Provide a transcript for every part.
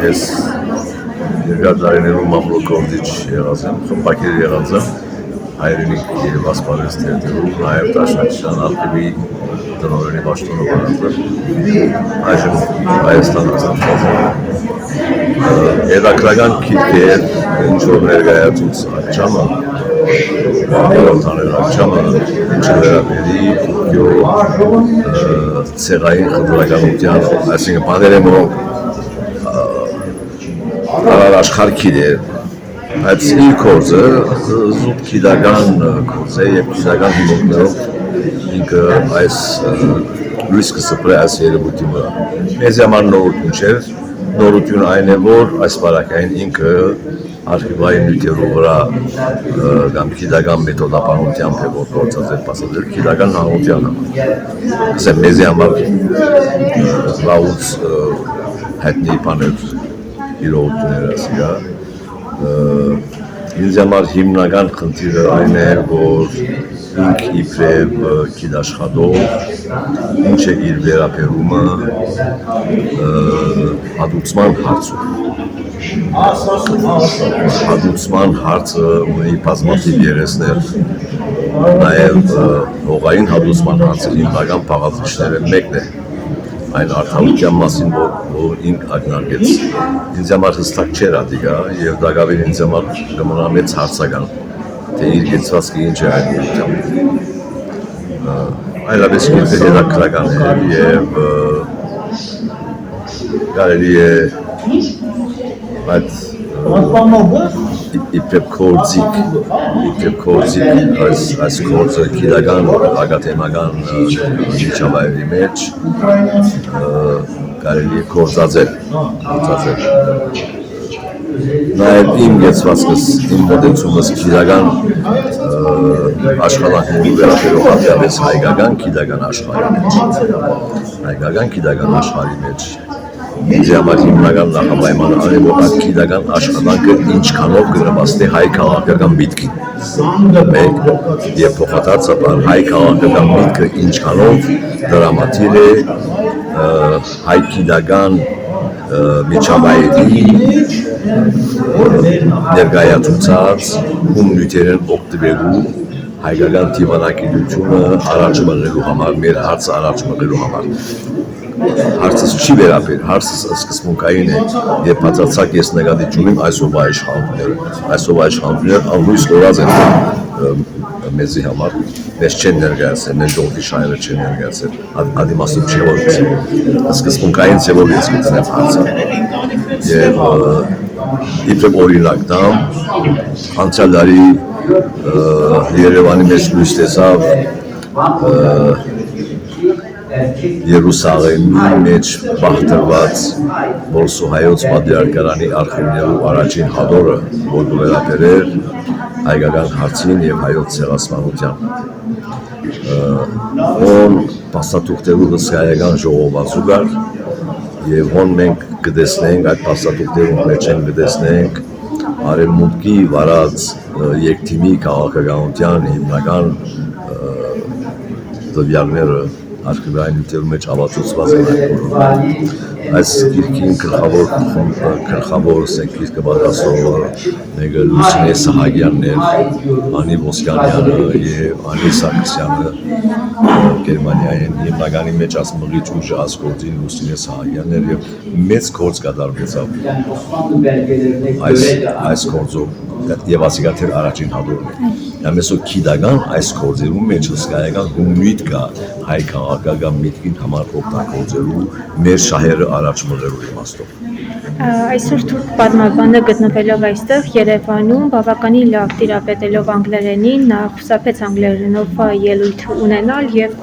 Ես երկար տարիներում ամրոքորդիչ եղած եմ, խմբակիր եղած եմ, հայրենիք և ասպարեզ թերթերում, նաև Դաշնակցության արխիվի տնօրենի պաշտոնը վարած եմ, այժմ Հայաստան ազատված եմ։ Հետաքրքրական քիթ է, ինչ որ ներկայացուց ակչամը, Ակչամը չվերաբերի ցեղային խնդրականության, այսինքն բաները որոնք աշխարհքիր է, այդ իր կորձը զուտ գիտական կորձ է և գիտական հիմունքներով ինքը այս լույս կսպրի այս երևույթի վրա։ Մեզ համար նորություն չէր, նորություն այն է, որ այս բարակային ինքը արխիվային նյութերու վրա կամ գիտական մեթոդապանությամբ է որ գործած է պասադրել գիտական հաղորդյանը։ Ասեմ, մեզի համար լավուց հայտնի բաներ իրողությունները ասիգա։ Ինձ համար հիմնական խնդիրը այն է, որ ինք իբրև գիտաշխատող, ինչ է իր վերաբերումը հատուցման հարցում։ Հատուցման հարցը ունի բազմաթիվ երեսներ, նաև հողային հատուցման հարցը հիմնական փաղադրիչները մեկն է, այն արդարության մասին, որ ինք ակնարկեց։ Ինձ համար հստակ չէր ադիգա և դակավին ինձ համար կմնա մեծ հարցական, թե իր կեցվածքը ինչ է այդ ուղղությամբ։ Այլապես ինքը հետաքրքրական է և կարելի է այդ իբրև կորձիկ այս կորձը գիտական, ակադեմիական միջավայրի մեջ կարելի է կորձածել։ Նաև իմ գեցվածքս, իմ մոտեցումս գիտական աշխատանքների վերաբերող հատկապես հայկական գիտական աշխարհի մեջ ինձ համար հիմնական նախապայմանը այն է, որ այդ գիտական աշխատանքը ինչքանով կնպաստի հայ քաղաքական միտքին, մեկ, և փոխադարձաբար հայ քաղաքական միտքը ինչքանով դրամատիր է հայ գիտական միջավայրի ներկայացուցած ում նյութերեն օգտվելու հայկական դիվանագիտությունը առաջ մղելու համար, մեր հարցը առաջ մղելու համար։ Հարցս չի վերաբեր, հարցս սկզբունքային է և բացարձակ ես նկատի չունիմ այսօրվա իշխանությունները անհույս օրած են մեզի համար, մեզ չեն ներկայացել, մեր ժողովրդի շահերը չեն ներկայացել, ադիմաստում չէ որ սկզբունքային չէ որ ես գտնեմ հարցը։ Եվ իբրև օրինակ դամ, անցյալ տարի Երևանի մեջ լույս տեսավ Երուսաղեմի մեջ բախտրված Որսուհայոց պատրիարքարանի արխիվներու առաջին հատորը, որ վերաբերեր հայկական հարցին և հայոց ցեղասպանության։ Ոն փաստաթուղթերու հսկայական ժողովածու կար և ոն մենք կտեսնենք, այդ փաստաթուղթերու մեջ կտեսնենք արևմուտքի վարած երկթիմի քաղաքականության հիմնական տվյալները արխիվային նյութերու մեջ ավացուցված են այդ բոլորը։ Այս գիրքին գլխավոր գիրքը պատրաստողը մեկը Լուսինե Սահակյանն էր, Անի Ոսկանյանը և Անի Սարգսյանը Գերմանիային հիմնականի մեջ ասմղիչ ուժը ասկորդին Լուսինե Սահակյանն էր և մեծ գործ կատարվեցավ այս գործով և ասիկաթեր առաջին հատորն է։ Ամեսո գիտական այս գործերու մեջ հսկայական հումնույթ կա հայ քաղաքական միտքին համար օգտագործելու մեր շահերը առաջ մղելու իմաստով։ Այսօր թուրք պատմաբանը գտնվելով այստեղ Երևանում բավականին լավ տիրապետելով անգլերենին, նա խուսափեց անգլերենով ելույթ ունենալ և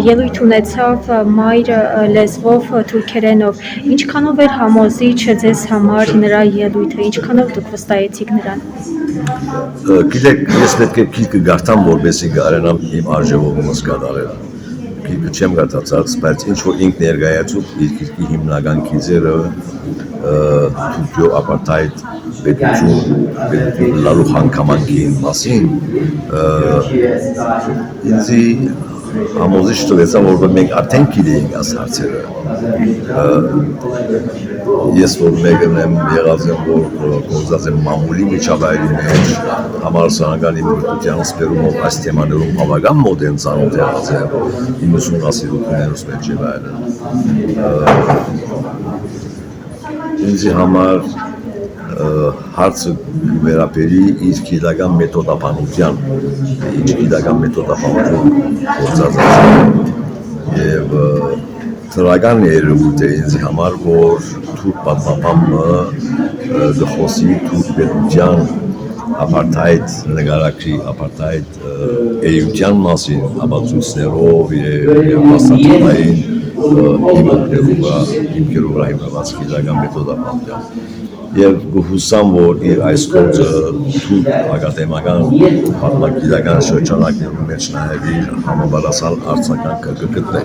ելույթ ունեցավ մայր լեզվով թուրքերենով։ Ինչքանով էր համոզիչ ձեզ համար նրա ելույթը, ինչքանով դուք վստահեցիք նրան։ Գիտեք, ես պետք է գիրքը գարտամ, որպեսզի կարենամ իմ արժևողումս կատարել։ Գիրքը չեմ գարտացած, բայց ինչ որ ինք ներկայացուց իր գիրքի հիմնական քիզերը Թուրքիո ապարտայդ պետություն լալու հանգամանքին մասին ինձի համոզիչ տվեցա, որ մենք արդեն գիտեինք այս հարցերը։ Ես որ մեկն եմ եղած եմ, որ գործած եմ մամուլի միջավայրի մեջ, համալսարանի մրցության սպերումով այս թեմաներում բավական մոտ եմ ծանոթ եղած եմ 90-ականներուց մեջ եւ այլն։ Ինձ համար հարցը վերաբերի իր գիտական մեթոդաբանության, ինչ գիտական մեթոդաբանություն գործած է եւ Թրական երևույթ է ինձ համար, որ թուրք պատմապանը դխոսի թուրք պետության ապարտայդ նկարակի, ապարտայդ էության մասին ապացույցներով եւ մասնատային հիմքերով հիմնված գիտական մեթոդաբանությամբ։ Եվ գուհուսամ, որ իր այս գործը թուրք ակադեմիական պատմագիտական շրջանակներում մեջ նաև իր համաբարասալ արձագանքը կգտնի։